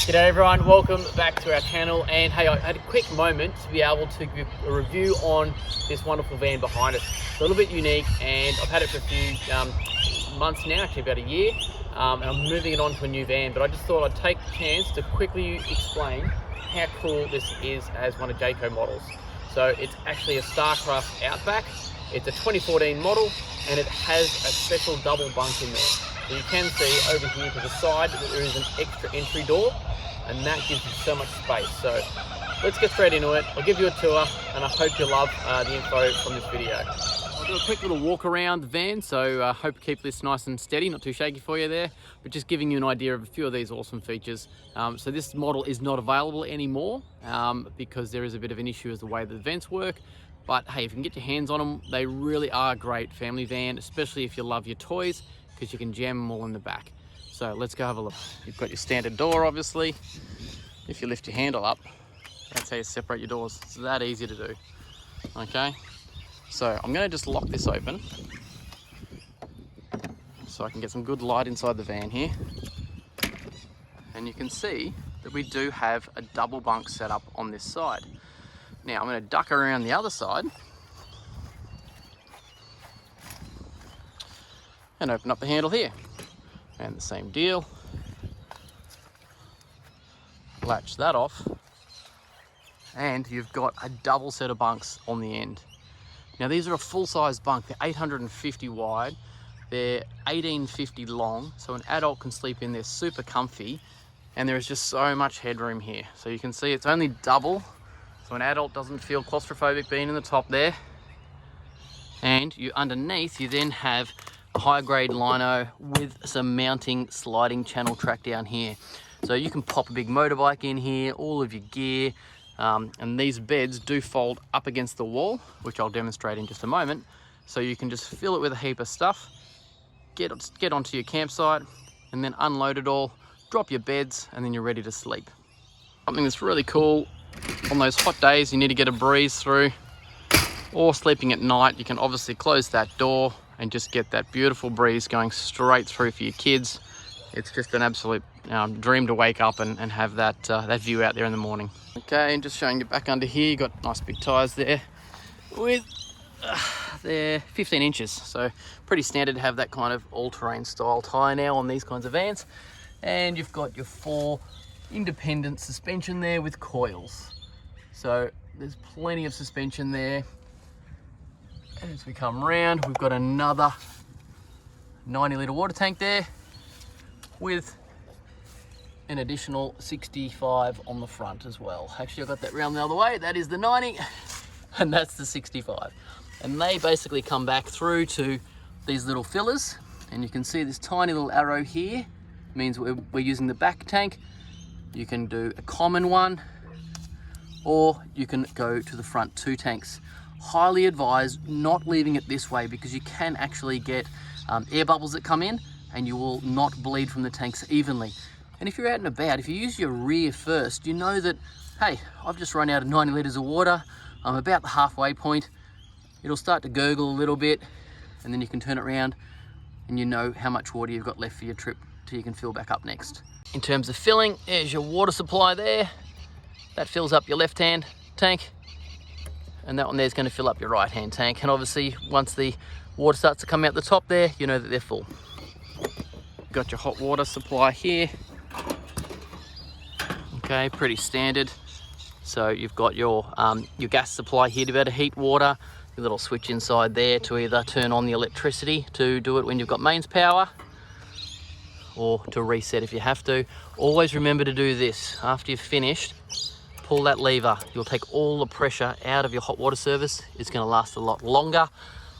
G'day everyone, welcome back to our channel. And hey, I had a quick moment to be able to give a review on this wonderful van behind us. It's a little bit unique and I've had it for a few months now, actually about a year, and I'm moving it on to a new van, but I just thought I'd take the chance to quickly explain how cool this is as one of Jayco models. So it's actually a Starcraft Outback. It's a 2014 model and it has a special double bunk in there. So you can see over here to the side that there is an extra entry door, and that gives you so much space. So let's get straight into it. I'll give you a tour and I hope you love the info from this video. I'll do a quick little walk around the van, so I hope to keep this nice and steady, not too shaky for you there, but just giving you an idea of a few of these awesome features. So this model is not available anymore because there is a bit of an issue as the way the vents work. But hey, if you can get your hands on them, they really are a great family van, especially if you love your toys, because you can jam them all in the back. So let's go have a look. You've got your standard door, obviously. If you lift your handle up, that's how you separate your doors. It's that easy to do. Okay, so I'm going to just lock this open so I can get some good light inside the van here. And you can see that we do have a double bunk set up on this side. Now I'm going to duck around the other side and open up the handle here, and the same deal, latch that off, and you've got a double set of bunks on the end. Now these are a full-size bunk. They're 850 wide, they're 1850 long, so an adult can sleep in. They're super comfy, and there is just so much headroom here. So you can see it's only double, so an adult doesn't feel claustrophobic being in the top there. And you underneath, you then have a high grade lino with some mounting sliding channel track down here. So you can pop a big motorbike in here, all of your gear, and these beds do fold up against the wall, which I'll demonstrate in just a moment. So you can just fill it with a heap of stuff, get onto your campsite, and then unload it all, drop your beds, and then you're ready to sleep. Something that's really cool on those hot days you need to get a breeze through, or sleeping at night, you can obviously close that door and just get that beautiful breeze going straight through for your kids. It's just an absolute dream to wake up and have that view out there in the morning. Okay, and just showing you back under here, you got nice big tyres there with they're 15 inches, so pretty standard to have that kind of all-terrain style tyre now on these kinds of vans. And you've got your 4 independent suspension there with coils, so there's plenty of suspension there. And as we come around, we've got another 90-litre water tank there with an additional 65 on the front as well. Actually, I got that round the other way. That is the 90 and that's the 65. And they basically come back through to these little fillers. And you can see this tiny little arrow here means we're using the back tank. You can do a common one, or you can go to the front 2 tanks. Highly advised not leaving it this way, because you can actually get air bubbles that come in and you will not bleed from the tanks evenly. And if you're out and about, if you use your rear first, you know that, hey, I've just run out of 90 litres of water, I'm about the halfway point. It'll start to gurgle a little bit, and then you can turn it around and you know how much water you've got left for your trip till you can fill back up next. In terms of filling, there's your water supply there. That fills up your left-hand tank, and that one there is going to fill up your right-hand tank. And obviously, once the water starts to come out the top there, you know that they're full. You've got your hot water supply here. Okay, pretty standard. So you've got your gas supply here to be able to heat water. Your little switch inside there to either turn on the electricity to do it when you've got mains power, or to reset if you have to. Always remember to do this. After you've finished, pull that lever. You'll take all the pressure out of your hot water service. It's going to last a lot longer.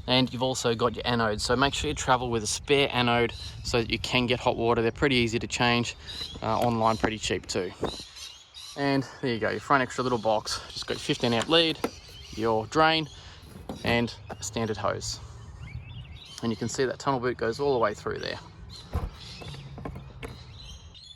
And you've also got your anode, so make sure you travel with a spare anode so that you can get hot water. They're pretty easy to change, online pretty cheap too. And there you go, your front extra little box. Just got your 15 amp lead, your drain, and a standard hose. And you can see that tunnel boot goes all the way through there.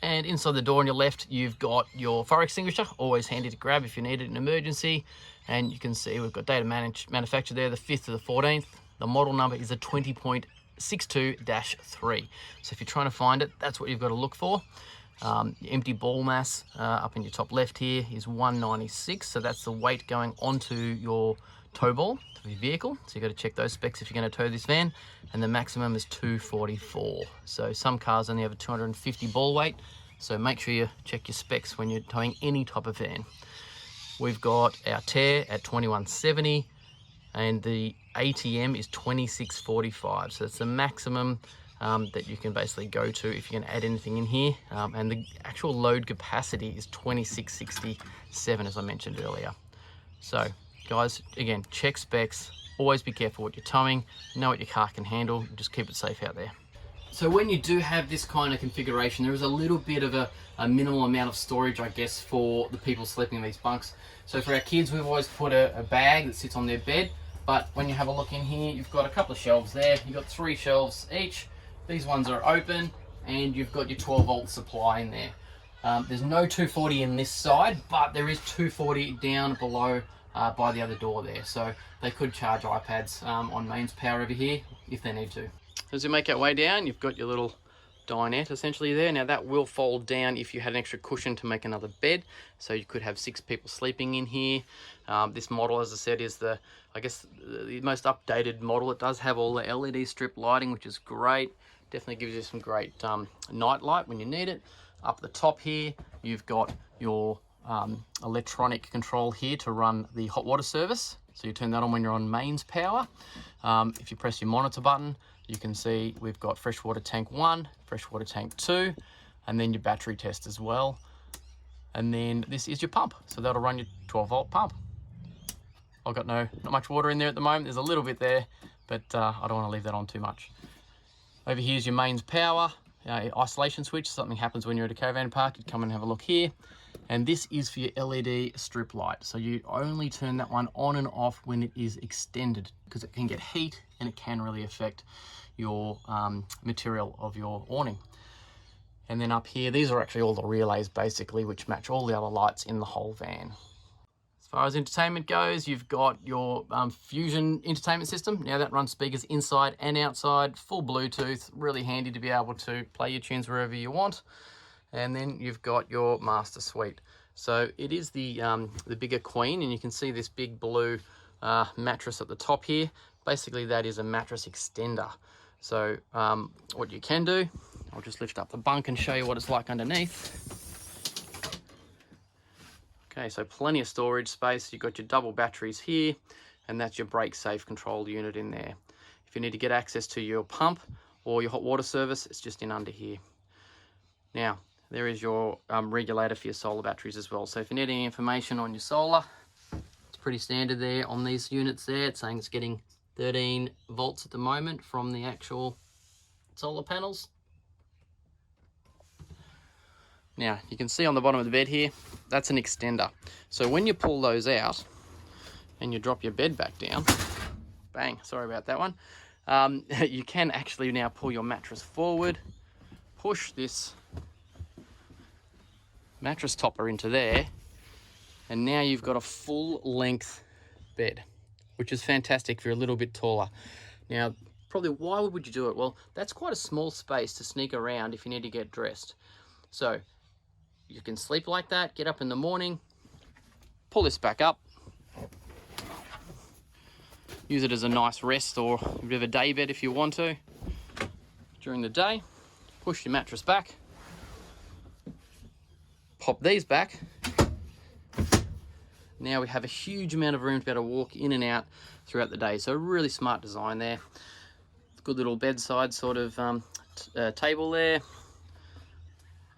And inside the door on your left, you've got your fire extinguisher, always handy to grab if you need it in an emergency. And you can see we've got data manufactured there, the 5th to the 14th. The model number is a 20.62-3. So if you're trying to find it, that's what you've got to look for. Your empty ball mass up in your top left here is 196, so that's the weight going onto your tow ball of your vehicle. So you've got to check those specs if you're going to tow this van. And the maximum is 244. So some cars only have a 250 ball weight, so make sure you check your specs when you're towing any type of van. We've got our tear at 2170, and the ATM is 2645. So that's the maximum that you can basically go to if you're going to add anything in here. And the actual load capacity is 2667, as I mentioned earlier. So guys, again, check specs, always be careful what you're towing, know what your car can handle, and just keep it safe out there. So when you do have this kind of configuration, there is a little bit of a minimal amount of storage, I guess, for the people sleeping in these bunks. So for our kids, we've always put a bag that sits on their bed, but when you have a look in here, you've got a couple of shelves there. You've got 3 shelves each. These ones are open, and you've got your 12-volt supply in there. There's no 240 in this side, but there is 240 down below by the other door there. So they could charge iPads on mains power over here if they need to. As you make our way down, you've got your little dinette essentially there. Now that will fold down if you had an extra cushion to make another bed. So you could have 6 people sleeping in here. This model, as I said, is the most updated model. It does have all the LED strip lighting, which is great. Definitely gives you some great night light when you need it. Up the top here, you've got your electronic control here to run the hot water service. So you turn that on when you're on mains power. If you press your monitor button, you can see we've got freshwater tank 1, freshwater tank 2, and then your battery test as well. And then this is your pump. So that'll run your 12-volt pump. I've got not much water in there at the moment. There's a little bit there, but I don't want to leave that on too much. Over here's your mains power, isolation switch. Something happens when you're at a caravan park, you'd come and have a look here. And this is for your LED strip light. So you only turn that one on and off when it is extended, because it can get heat and it can really affect your material of your awning. And then up here, these are actually all the relays basically, which match all the other lights in the whole van. As far as entertainment goes, you've got your Fusion entertainment system. Now that runs speakers inside and outside, full Bluetooth, really handy to be able to play your tunes wherever you want. And then you've got your master suite. So it is the bigger queen, and you can see this big blue mattress at the top here. Basically that is a mattress extender. So what you can do, I'll just lift up the bunk and show you what it's like underneath. Okay, so plenty of storage space. You've got your double batteries here, and that's your brake safe control unit in there. If you need to get access to your pump or your hot water service, it's just in under here. Now, there is your regulator for your solar batteries as well. So if you need any information on your solar, it's pretty standard there on these units there. It's saying it's getting 13 volts at the moment from the actual solar panels. Now, you can see on the bottom of the bed here, that's an extender. So when you pull those out and you drop your bed back down, bang, sorry about that one, you can actually now pull your mattress forward, push this mattress topper into there, and now you've got a full length bed, which is fantastic if you're a little bit taller. Now, probably why would you do it? Well, that's quite a small space to sneak around if you need to get dressed. So you can sleep like that, get up in the morning, pull this back up, use it as a nice rest or a bit of a day bed if you want to. During the day, push your mattress back, pop these back. Now we have a huge amount of room to be able to walk in and out throughout the day. So really smart design there. Good little bedside sort of table there.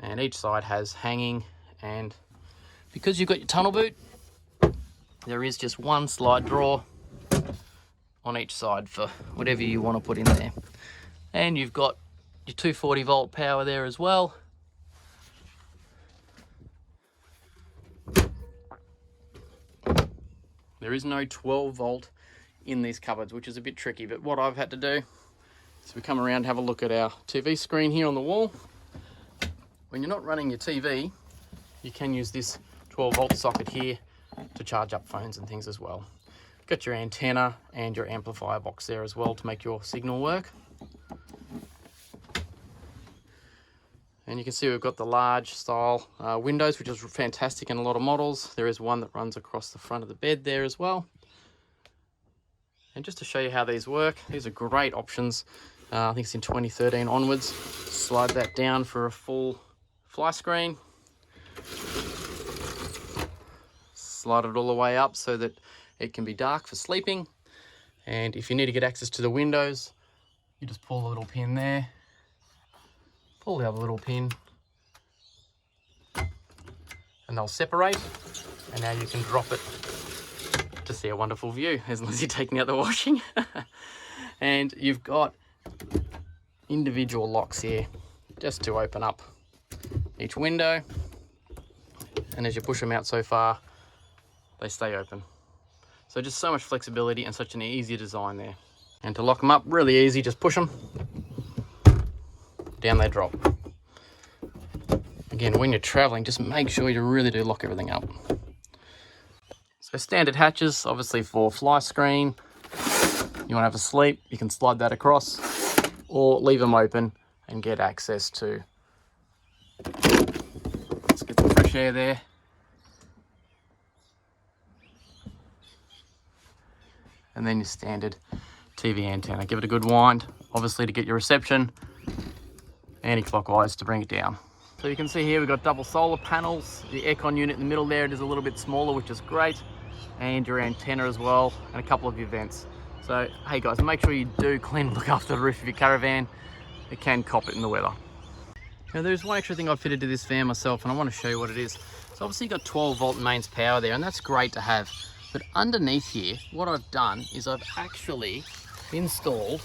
And each side has hanging, and because you've got your tunnel boot, there is just one slide drawer on each side for whatever you want to put in there. And you've got your 240 volt power there as well. There is no 12 volt in these cupboards, which is a bit tricky, but what I've had to do is we come around and have a look at our TV screen here on the wall. When you're not running your TV, you can use this 12 volt socket here to charge up phones and things as well. Got your antenna and your amplifier box there as well to make your signal work. And you can see we've got the large style windows, which is fantastic in a lot of models. There is one that runs across the front of the bed there as well. And just to show you how these work, these are great options. I think it's in 2013 onwards. Slide that down for a full fly screen. Slide it all the way up so that it can be dark for sleeping. And if you need to get access to the windows, you just pull the little pin there, pull the other little pin, and they'll separate. And now you can drop it to see a wonderful view as long as you're taking out the washing. And you've got individual locks here just to open up each window. And as you push them out so far, they stay open. So just so much flexibility and such an easy design there. And to lock them up, really easy, just push them. Down they drop. Again, when you're traveling, just make sure you really do lock everything up. So standard hatches, obviously for fly screen. You want to have a sleep, you can slide that across, or leave them open and get access to. Let's get the fresh air there. And then your standard TV antenna. Give it a good wind, obviously to get your reception, anti-clockwise to bring it down. So you can see here we've got double solar panels. The aircon unit in the middle there, it is a little bit smaller, which is great. And your antenna as well, and a couple of your vents. So, hey guys, make sure you do clean and look after the roof of your caravan. It can cop it in the weather. Now there's one extra thing I've fitted to this van myself, and I want to show you what it is. So obviously you've got 12 volt mains power there, and that's great to have. But underneath here, what I've done is I've actually installed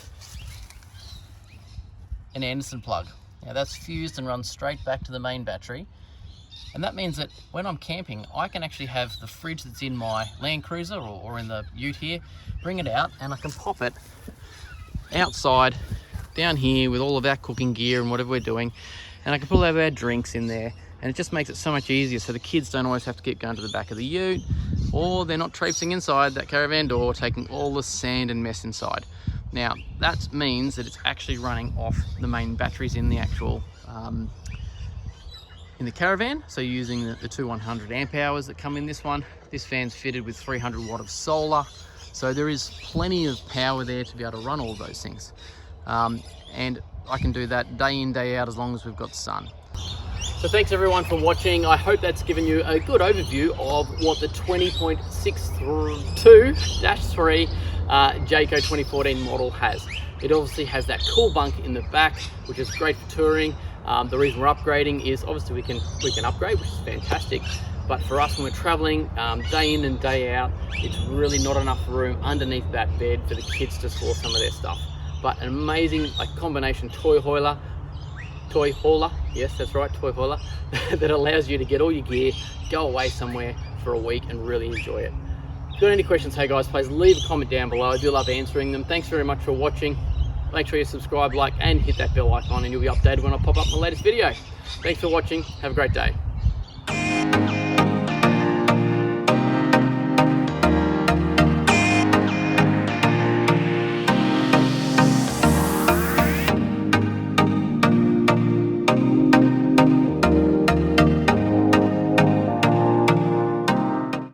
an Anderson plug. Now that's fused and runs straight back to the main battery. And that means that when I'm camping, I can actually have the fridge that's in my Land Cruiser or in the ute here, bring it out, and I can pop it outside down here with all of our cooking gear and whatever we're doing. And I can put all of our drinks in there, and it just makes it so much easier so the kids don't always have to keep going to the back of the ute, or they're not traipsing inside that caravan door, taking all the sand and mess inside. Now, that means that it's actually running off the main batteries in the actual in the caravan. So you're using the two 100 amp hours that come in this one. This fan's fitted with 300 watt of solar. So there is plenty of power there to be able to run all of those things. And I can do that day in, day out, as long as we've got sun. So thanks everyone for watching. I hope that's given you a good overview of what the 20.62-3 Jayco 2014 model has. It obviously has that cool bunk in the back, which is great for touring. The reason we're upgrading is obviously we can upgrade, which is fantastic. But for us, when we're traveling day in and day out, it's really not enough room underneath that bed for the kids to store some of their stuff. But an amazing combination toy hauler, yes, that's right, toy hauler, that allows you to get all your gear, go away somewhere for a week and really enjoy it. If you've got any questions, hey guys, please leave a comment down below. I do love answering them. Thanks very much for watching. Make sure you subscribe, like, and hit that bell icon, and you'll be updated when I pop up my latest video. Thanks for watching. Have a great day.